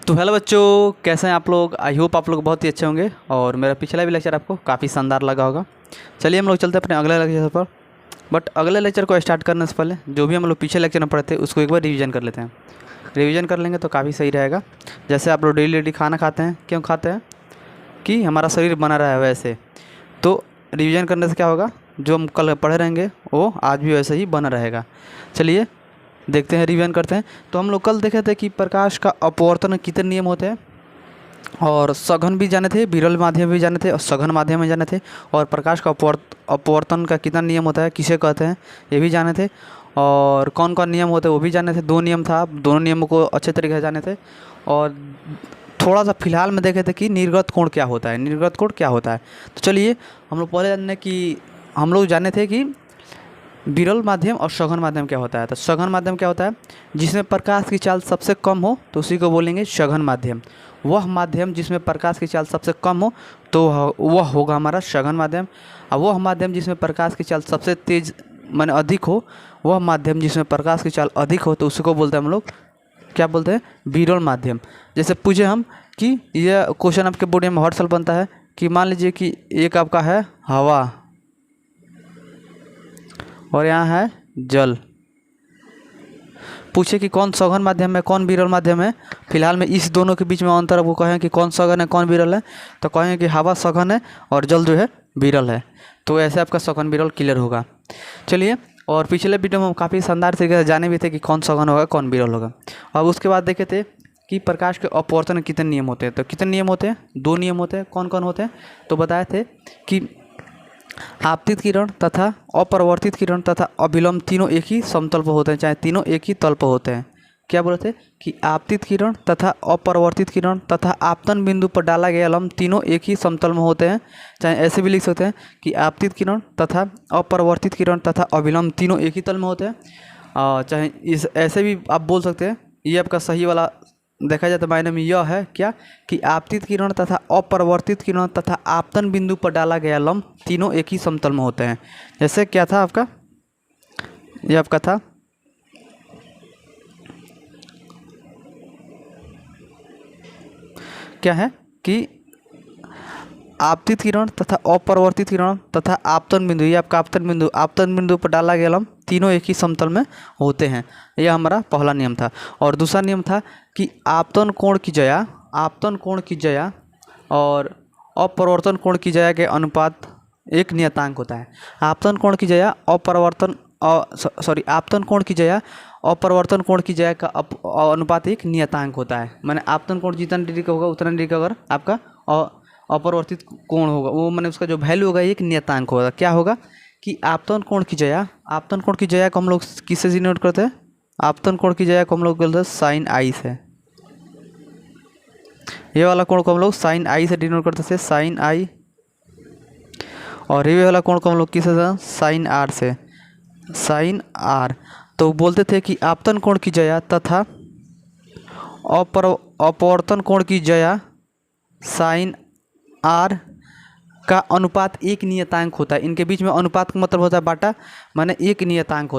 तो हेलो बच्चों, कैसे हैं आप लोग। आई होप आप लोग बहुत ही अच्छे होंगे और मेरा पिछला भी लेक्चर आपको काफ़ी शानदार लगा होगा। चलिए हम लोग चलते हैं अपने अगले लेक्चर पर। बट अगले लेक्चर को स्टार्ट करने से पहले जो भी हम लोग पीछे लेक्चर में पढ़े थे उसको एक बार रिवीजन कर लेते हैं। रिवीजन कर लेंगे तो काफ़ी सही रहेगा। जैसे आप लोग डेली खाना खाते हैं, क्यों खाते हैं कि हमारा शरीर बना रहा है, वैसे तो रिवीजन करने से क्या होगा, जो हम कल पढ़े रहेंगे वो आज भी वैसे ही बना रहेगा। चलिए देखते हैं, रिवीजन करते हैं। तो हम लोग कल देखे थे कि प्रकाश का अपवर्तन कितने नियम होते हैं, और सघन भी जाने थे, विरल माध्यम भी जाने थे और सघन माध्यम भी जाने थे। और प्रकाश का अपवर्तन का कितना नियम होता है, किसे कहते हैं, ये भी जाने थे। और कौन कौन नियम होते हैं वो भी जाने थे। दो नियम था, दोनों नियमों को अच्छे तरीके से जाने थे। और थोड़ा सा फिलहाल में देखे थे कि निर्गत कोण क्या होता है, निर्गत कोण क्या होता है। तो चलिए हम लोग पहले जानने कि हम लोग जाने थे कि विरल माध्यम और सघन माध्यम क्या होता है। तो सघन माध्यम क्या होता है, जिसमें प्रकाश की चाल सबसे कम हो तो उसी को बोलेंगे सघन माध्यम। वह माध्यम जिसमें प्रकाश की चाल सबसे कम हो तो वह होगा हमारा सघन माध्यम। और वह माध्यम जिसमें प्रकाश की चाल सबसे तेज माने अधिक हो, वह माध्यम जिसमें प्रकाश की चाल अधिक हो तो उसी को बोलते हैं हम लोग, क्या बोलते हैं, विरल माध्यम। जैसे पूछे हम कि यह क्वेश्चन आपके बोर्ड में हर साल बनता है कि मान लीजिए कि एक आपका है हवा और यहाँ है जल। पूछे कि कौन सघन माध्यम है कौन विरल माध्यम है। फिलहाल में इस दोनों के बीच में अंतर वो कहें कि कौन सघन है कौन विरल है, तो कहेंगे कि हवा सघन है और जल जो है विरल है। तो ऐसे आपका सघन विरल क्लियर होगा। चलिए, और पिछले वीडियो में हम काफ़ी शानदार तरीके से जाने भी थे कि कौन सघन होगा कौन विरल होगा। अब उसके बाद देखे थे कि प्रकाश के अपवर्तन के कितने नियम होते हैं। तो कितने नियम होते हैं, दो नियम होते हैं। कौन कौन होते हैं, तो बताए थे कि आपतित किरण तथा अपरिवर्तित किरण तथा अभिलंब तीनों एक ही समतल पर होते हैं, चाहे तीनों एक ही तल पर होते हैं। क्या बोले थे कि आपतित किरण तथा अपरिवर्तित किरण तथा आपतन बिंदु पर डाला गया लंब तीनों एक ही समतल में होते हैं। चाहे ऐसे भी लिख सकते हैं कि आपतित किरण तथा अपरिवर्तित किरण तथा अभिलंब तीनों एक ही तल में होते हैं। चाहे इस ऐसे भी आप बोल सकते हैं। ये आपका सही वाला देखा जाए तो मायने में यह है क्या कि आपतित किरण तथा अपरिवर्तित किरण तथा आपतन बिंदु पर डाला गया लंब तीनों एक ही समतल में होते हैं। जैसे क्या था आपका, ये आपका था क्या है कि आपतित किरण तथा अपरिवर्तित किरण तथा आपतन बिंदु, ये आपका आपतन बिंदु पर डाला गया लंब तीनों एक ही समतल में होते हैं। यह हमारा पहला नियम था। और दूसरा नियम था कि आपतन कोण की जया और अपरिवर्तन कोण की जया के अनुपात एक नियतांक होता है। आपतन कोण की जया आपतन कोण की जया अपरिवर्तन कोण की जया का अनुपात एक नियतांक होता है। माने आपतन कोण जितना डिग्री का होगा उतना डिग्री का अगर आपका अपरिवर्तित कोण होगा वो मैंने उसका जो वैल्यू होगा एक नियतांक होगा। क्या होगा कि आपतन कोण की जया को हम लोग किससे डिनोट करते हैं, आपतन कोण की जया को हम लोग बोलते हैं साइन आई से। ये वाला कोण को हम लोग साइन आई से डिनोट करते थे, साइन आई। और ये वाला कोण को हम लोग किससे, साइन आर से, साइन आर। तो बोलते थे कि आपतन कोण की जया तथा अपवर्तन कोण की जया साइन आर का अनुपात एक नियतांक होता है। इनके बीच में अनुपात का मतलब होता है बाटा, माने एक नियतांक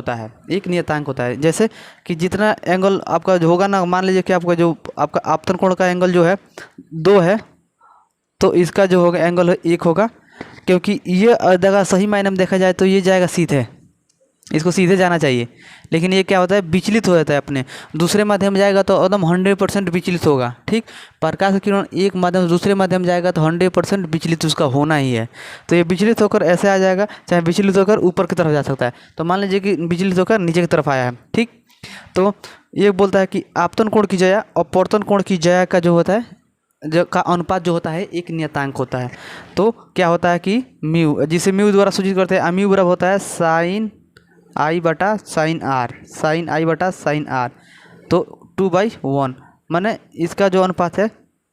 होता है। जैसे कि जितना एंगल आपका जो होगा ना, मान लीजिए कि आपका जो आपका आपतन कोण का एंगल जो है 2 है, तो इसका जो होगा एंगल 1 होगा। क्योंकि ये जगह सही मायने में देखा जाए तो ये जाएगा सीधे, इसको सीधे जाना चाहिए, लेकिन ये क्या होता है, विचलित हो जाता है। अपने दूसरे माध्यम जाएगा तो एकदम 100% विचलित होगा। ठीक, प्रकाश का किरण एक माध्यम से दूसरे माध्यम जाएगा तो 100% विचलित उसका होना ही है। तो ये विचलित होकर ऐसे आ जाएगा, चाहे विचलित होकर ऊपर की तरफ जा सकता है। तो मान लीजिए कि विचलित होकर नीचे की तरफ आया है। ठीक, तो ये बोलता है कि आपतन कोण की जया अपवर्तन कोण की जया का जो होता है, जो का अनुपात जो होता है एक नियतांक होता है। तो क्या होता है कि म्यू, जिसे म्यू द्वारा सूचित करते हैं, म्यू बराबर होता है साइन आई बटा साइन आर, तो 2/1। माने इसका जो अनुपात है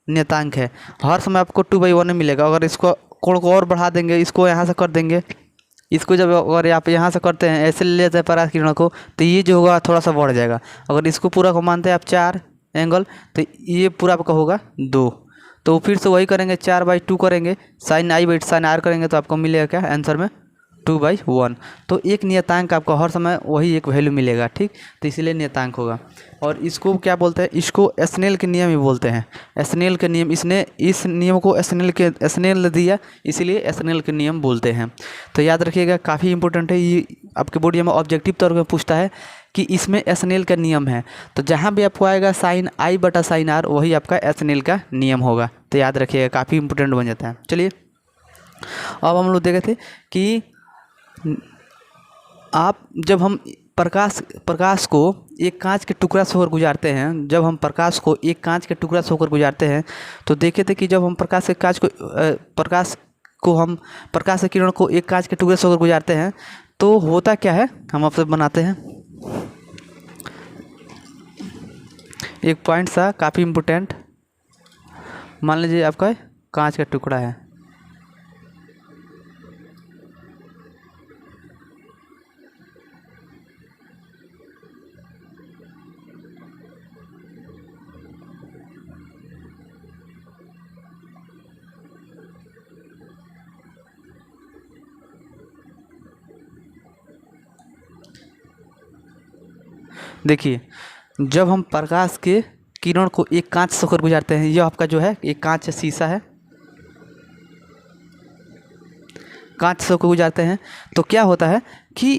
नियतांक है। हर समय आपको 2/1 मिलेगा। अगर इसको कोण को और बढ़ा देंगे, इसको यहाँ से कर देंगे, इसको जब अगर आप यहाँ से करते हैं, ऐसे ले लेते हैं प्रकाश किरणों को, तो ये जो होगा थोड़ा सा बढ़ जाएगा। अगर इसको पूरा को मानते हैं आप 4 एंगल, तो ये पूरा आपका होगा 2। तो फिर से वही करेंगे, 4/2 करेंगे, sine i but sine r करेंगे तो आपको मिलेगा क्या आंसर में 2/1। तो एक नियतांक आपको हर समय वही एक वैल्यू मिलेगा, ठीक। तो इसीलिए नियतांक होगा। और इसको क्या बोलते हैं, इसको स्नेल के नियम ही बोलते हैं। स्नेल के नियम, इसने इस नियम को स्नेल दिया, इसीलिए स्नेल के नियम बोलते हैं। तो याद रखिएगा, काफ़ी इंपॉर्टेंट है ये। आपके बोर्ड में ऑब्जेक्टिव तौर पर पूछता है कि इसमें स्नेल का नियम है, तो जहाँ भी आपको आएगा sin I बटा sin R, वही आपका स्नेल का नियम होगा। तो याद रखिएगा, काफ़ी इंपॉर्टेंट बन जाता है। चलिए अब हम लोग देखे थे कि जब हम प्रकाश को एक कांच के टुकड़ा से होकर गुजारते हैं, जब हम प्रकाश को एक कांच के टुकड़ा से होकर गुजारते हैं, तो देखे थे कि जब हम प्रकाश के किरण को एक कांच के टुकड़े से होकर गुजारते हैं तो होता क्या है, हम आपसे बनाते हैं एक पॉइंट सा, काफ़ी इम्पोर्टेंट। मान लीजिए आपका कांच का टुकड़ा है, देखिए जब हम प्रकाश के किरण को एक कांच से होकर गुजारते हैं, यह आपका जो है एक कांच शीशा है, कांच से होकर गुजारते हैं, तो क्या होता है कि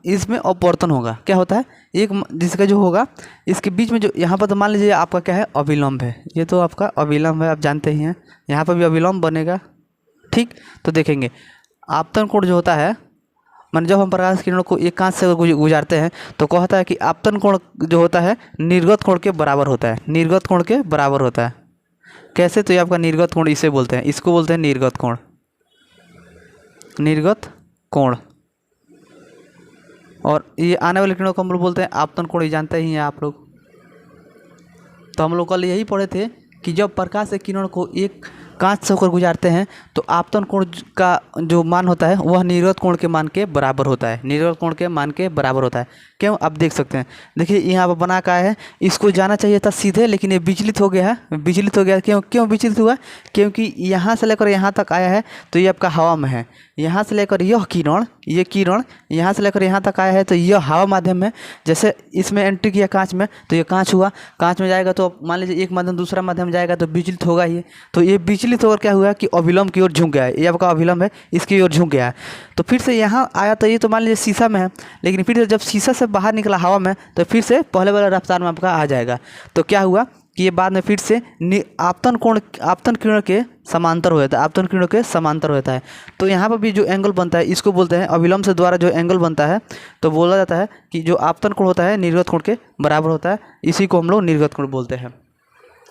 इसमें अपवर्तन होगा। क्या होता है, एक जिसका जो होगा इसके बीच में जो यहाँ पर, तो मान लीजिए आपका क्या है, अभिलंब है, ये तो आपका अभिलंब है, आप जानते ही हैं, यहाँ पर भी अभिलंब बनेगा, ठीक। तो देखेंगे आपतन कोण जो होता है, मान जब हम प्रकाश किरणों को एक कांच से गुजारते हैं तो कहता है कि आपतन कोण जो होता है निर्गत कोण के बराबर होता है, निर्गत कोण के बराबर होता है। कैसे, तो ये आपका निर्गत कोण इसे बोलते हैं, इसको बोलते हैं निर्गत कोण, निर्गत कोण। और ये आने वाले किरणों को हम लोग बोलते हैं आपतन कोण, ये जानते ही हैं आप लोग। तो हम लोग कल यही पढ़े थे कि जब प्रकाश के किरण को एक कांच से होकर गुजारते हैं तो आपतन कोण का जो मान होता है वह निर्गत कोण के मान के बराबर होता है, निर्गत कोण के मान के बराबर होता है। क्यों, आप देख सकते हैं, देखिए यहाँ पर बना का है, इसको जाना चाहिए था सीधे, लेकिन ये विचलित हो गया है, विचलित हो गया। क्यों विचलित हुआ, क्योंकि यहाँ से लेकर यहाँ तक आया है तो ये आपका हवा में है, यहाँ से लेकर यह किरण, ये किरण यहाँ से लेकर यहाँ तक आया है तो यह हवा माध्यम में, जैसे इसमें एंट्री किया कांच में तो ये कांच हुआ, कांच में जाएगा तो मान लीजिए एक माध्यम दूसरा माध्यम जाएगा तो विचलित होगा ही। तो ये विचलित होकर क्या हुआ कि अभिलंब की ओर झुक गया है, ये आपका अभिलंब है, इसकी ओर झुक गया है। तो फिर से यहाँ आया तो ये तो मान लीजिए शीशा में है, लेकिन फिर से जब शीशा से बाहर निकला हवा में तो फिर से पहले वाला रफ्तार में आपका आ जाएगा। तो क्या हुआ कि ये बाद में फिर से आपतन किरण के समांतर हो जाता है, आपतन किरणों के समांतर होता है। तो यहाँ पर भी जो एंगल बनता है इसको बोलते हैं अभिलंब से द्वारा जो एंगल बनता है, तो बोला जाता है कि जो आपतन कोण होता है निर्गत कोण के बराबर होता है, इसी को हम लोग निर्गत कोण बोलते हैं,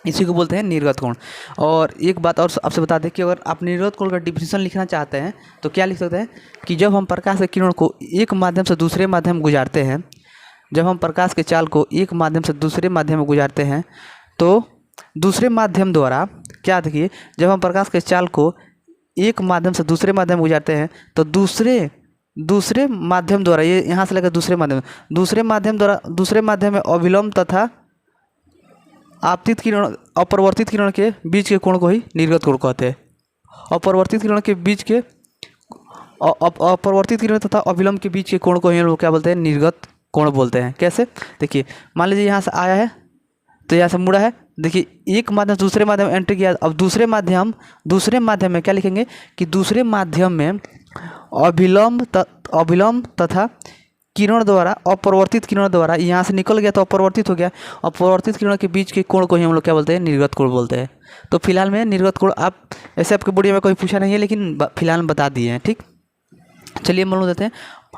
इसी को बोलते हैं निर्गत कोण। और एक बात और आपसे बता दें कि अगर आप निर्गत कोण का डिफिनेशन लिखना चाहते हैं तो क्या लिख सकते हैं कि जब हम प्रकाश के किरण को एक माध्यम से दूसरे माध्यम में गुजारते हैं, जब हम प्रकाश के चाल को एक माध्यम से दूसरे माध्यम में गुजारते हैं तो दूसरे माध्यम द्वारा, क्या देखिए जब हम प्रकाश के चाल को एक माध्यम से दूसरे माध्यम में गुजारते हैं तो दूसरे माध्यम द्वारा, ये यहाँ से लेकर दूसरे माध्यम में अभिलंब तथा आपतित किरण, अपरिवर्तित किरण के बीच के कोण को ही निर्गत कोण कहते हैं। अपरिवर्तित किरण के बीच के अपरिवर्तित किरण तथा अभिलंब के बीच के कोण को ही हम लोग क्या बोलते हैं, निर्गत कोण बोलते हैं। कैसे, देखिए मान लीजिए यहाँ से आया है तो यहाँ से मुड़ा है, देखिए एक माध्यम दूसरे माध्यम में एंट्री किया, अब दूसरे माध्यम में क्या लिखेंगे कि दूसरे माध्यम में अभिलंब तथा किरण द्वारा, अपरिवर्तित किरण द्वारा यहाँ से निकल गया तो अपरिवर्तित हो गया, अपरिवर्तित किरण के बीच के कोण को ही हम लोग क्या बोलते हैं, निर्गत कोण बोलते हैं। तो फिलहाल में निर्गत कोण, आप ऐसे आपके बोर्ड में कोई पूछा नहीं है लेकिन फिलहाल में बता दिए हैं, ठीक। चलिए हम लोग देते हैं।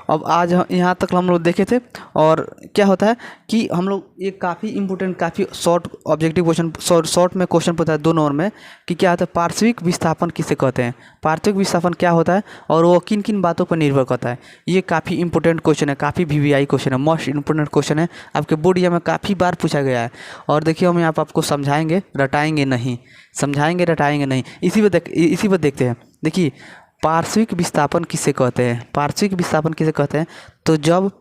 अब आज यहाँ तक हम लोग देखे थे। और क्या होता है कि हम लोग एक काफ़ी इंपॉर्टेंट, काफ़ी शॉर्ट ऑब्जेक्टिव क्वेश्चन, शॉर्ट में क्वेश्चन पूछा है 2 नंबर में कि क्या होता है पार्श्विक विस्थापन किसे कहते हैं, पार्श्विक विस्थापन क्या होता है और वो किन किन बातों पर निर्भर करता है। ये काफ़ी इंपॉर्टेंट क्वेश्चन है, काफ़ी VVI क्वेश्चन है, मोस्ट इंपॉर्टेंट क्वेश्चन है, आपके बोर्ड में काफ़ी बार पूछा गया है। और देखिए हम यहाँ पर आपको समझाएंगे, रटाएंगे नहीं, इसी पर देखते हैं। देखिए पार्श्विक विस्थापन किसे कहते हैं, पार्श्विक विस्थापन किसे कहते हैं, तो जब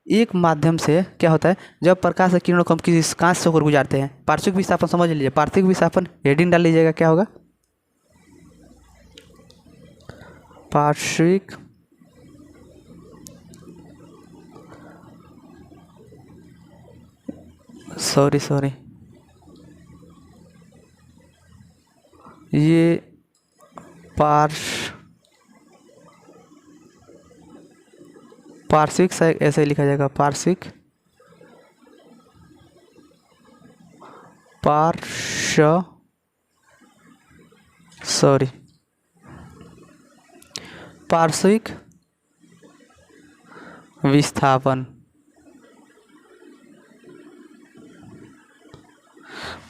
एक माध्यम से क्या होता है, जब प्रकाश के किरणों को हम किसी कांच से होकर गुजारते हैं, पार्श्विक विस्थापन समझ लीजिए। पार्श्विक विस्थापन हेडिंग डाल लीजिएगा, क्या होगा, पार्श्विक सॉरी ये पार्श्विक ऐसे ही लिखा जाएगा, पार्श्विक पार्श्विक विस्थापन।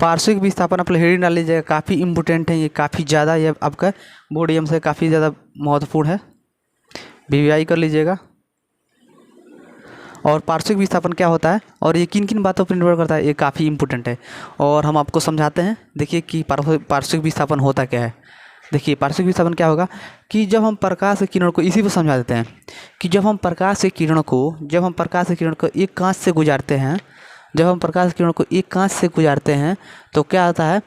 पार्श्विक विस्थापन आप हेडिंग डाल लीजिएगा, काफ़ी इम्पोर्टेंट है ये, काफ़ी ज़्यादा ये आपका बोर्ड एग्जाम से काफ़ी ज़्यादा महत्वपूर्ण है, वीवीआई कर लीजिएगा। और पार्श्विक विस्थापन क्या होता है और ये किन किन बातों पर निर्भर करता है, ये काफ़ी इंपॉर्टेंट है और हम आपको समझाते हैं। देखिए कि पार्श्विक विस्थापन होता क्या है। देखिए पार्श्विक विस्थापन क्या होगा कि जब हम प्रकाश के किरण को, इसी पर समझा देते हैं कि जब हम प्रकाश के किरण को एक कांच से गुजारते हैं, तो क्या होता है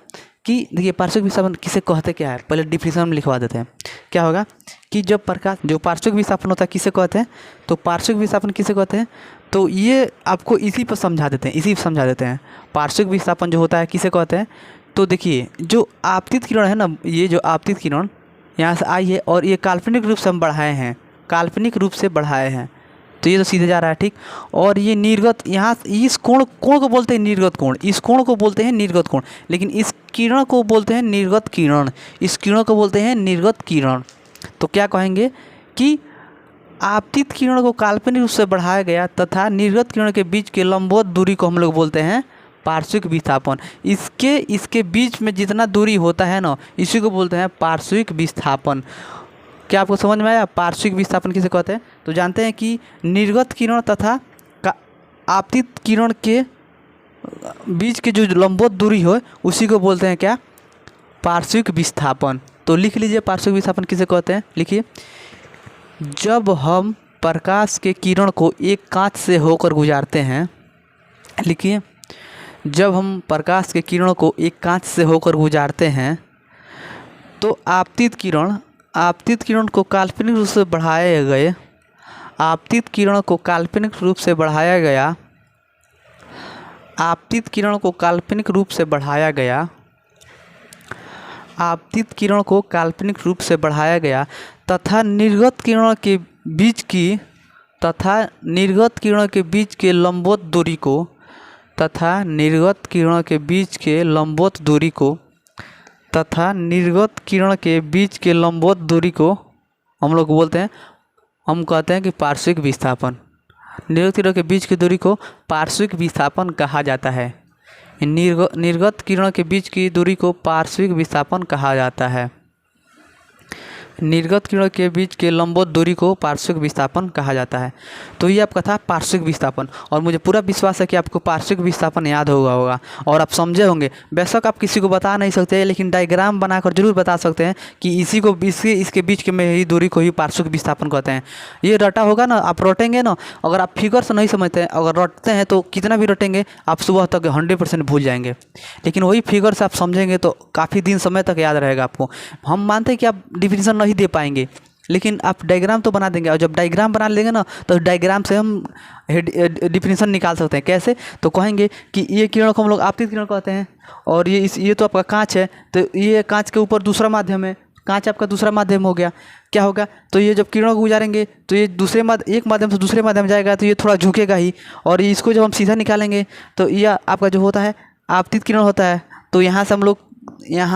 कि देखिए पार्श्विक विस्थापन किसे कहते क्या है, पहले डिफिनेशन में लिखवा देते हैं। क्या होगा कि जब जो पार्श्विक विस्थापन होता है किसे कहते हैं, तो पार्श्विक विस्थापन किसे कहते हैं, तो ये आपको इसी पर समझा देते हैं। पार्श्विक विस्थापन जो होता है किसे कहते हैं, तो देखिए जो आपतित किरण है ना, ये जो आपतित किरण यहाँ से आई है और ये काल्पनिक रूप से हम बढ़ाए हैं, तो ये तो सीधे जा रहा है, ठीक। और ये निर्गत, यहाँ इस कोण को बोलते हैं निर्गत कोण, इस कोण को बोलते हैं निर्गत कोण, लेकिन इस किरण को बोलते हैं निर्गत किरण, तो क्या कहेंगे कि आपतित किरण को काल्पनिक रूप से बढ़ाया गया तथा निर्गत किरण के बीच के लंबवत दूरी को हम लोग बोलते हैं पार्श्विक विस्थापन। इसके बीच में जितना दूरी होता है ना, इसी को बोलते हैं पार्श्विक विस्थापन। क्या आपको समझ में आया पार्श्विक विस्थापन किसे कहते हैं? तो जानते हैं कि निर्गत किरण तथा आपतित किरण के बीच के जो लंबवत दूरी हो उसी को बोलते हैं क्या, पार्श्विक विस्थापन। तो लिख लीजिए पार्श्विक विस्थापन किसे कहते हैं, लिखिए जब हम प्रकाश के किरण को एक कांच से होकर गुजारते हैं, लिखिए जब हम प्रकाश के किरणों को एक कांच से होकर गुजारते हैं तो आपतित किरण को काल्पनिक रूप से बढ़ाया गया, आपतित किरण को काल्पनिक रूप से बढ़ाया गया तथा निर्गत किरणों के बीच के लंबवत दूरी को हम लोग बोलते हैं, हम कहते हैं कि पार्श्विक विस्थापन। निर्गत किरणों के बीच की दूरी को पार्श्विक विस्थापन कहा जाता है। निर्गत किरणों के बीच की दूरी को पार्श्विक विस्थापन कहा जाता है। निर्गत किरणों के बीच के लंबवत दूरी को पार्श्विक विस्थापन कहा जाता है। तो ये आपका था पार्श्विक विस्थापन, और मुझे पूरा विश्वास है कि आपको पार्श्विक विस्थापन याद होगा और आप समझे होंगे। बेशक आप किसी को बता नहीं सकते, लेकिन डायग्राम बनाकर जरूर बता सकते हैं कि इसके बीच के में ही दूरी को ही पार्श्विक विस्थापन कहते हैं। ये रटा होगा ना, आप रटेंगे ना, अगर आप फिगर से नहीं समझते हैं, अगर रटते हैं तो कितना भी रटेंगे आप सुबह तक 100% भूल जाएंगे, लेकिन वही फिगर से आप समझेंगे तो काफ़ी दिन समय तक याद रहेगा आपको। हम मानते हैं कि आप डिफिनीशन नहीं दे पाएंगे, लेकिन आप डायग्राम तो बना देंगे, और जब डायग्राम बना लेंगे ना तो डायग्राम से हम डिफिनीशन निकाल सकते हैं। कैसे? तो कहेंगे कि ये किरण को हम लोग आपतित किरण कहते हैं, और ये तो आपका कांच है, तो ये कांच के ऊपर दूसरा माध्यम है, कांच आपका दूसरा माध्यम हो गया। क्या होगा, तो ये जब किरणों को गुजारेंगे तो ये एक माध्यम से दूसरे माध्यम जाएगा, तो ये थोड़ा झुकेगा ही, और इसको जब हम सीधा निकालेंगे तो यह आपका जो होता है आपतित किरण होता है। तो यहाँ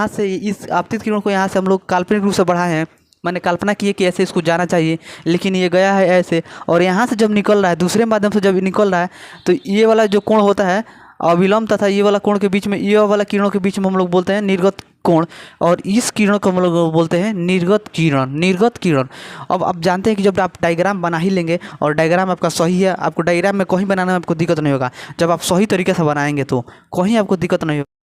से इस आपतित किरण को यहाँ से हम लोग काल्पनिक रूप से बढ़ाए हैं, मैंने कल्पना की है कि ऐसे इसको जाना चाहिए, लेकिन ये गया है ऐसे, और यहाँ से जब निकल रहा है, दूसरे माध्यम से जब निकल रहा है, तो ये वाला जो कोण होता है अविलंब तथा ये वाला कोण के बीच में, ये वाला किरणों के बीच में हम लोग बोलते हैं निर्गत कोण, और इस किरण को हम लोग बोलते हैं निर्गत किरण। अब आप जानते हैं कि जब आप डायग्राम बना ही लेंगे, और डायग्राम आपका सही है, आपको डायग्राम में कहीं बनाने में आपको दिक्कत नहीं होगा। जब आप सही तरीके से बनाएंगे तो कहीं आपको दिक्कत नहीं होगा।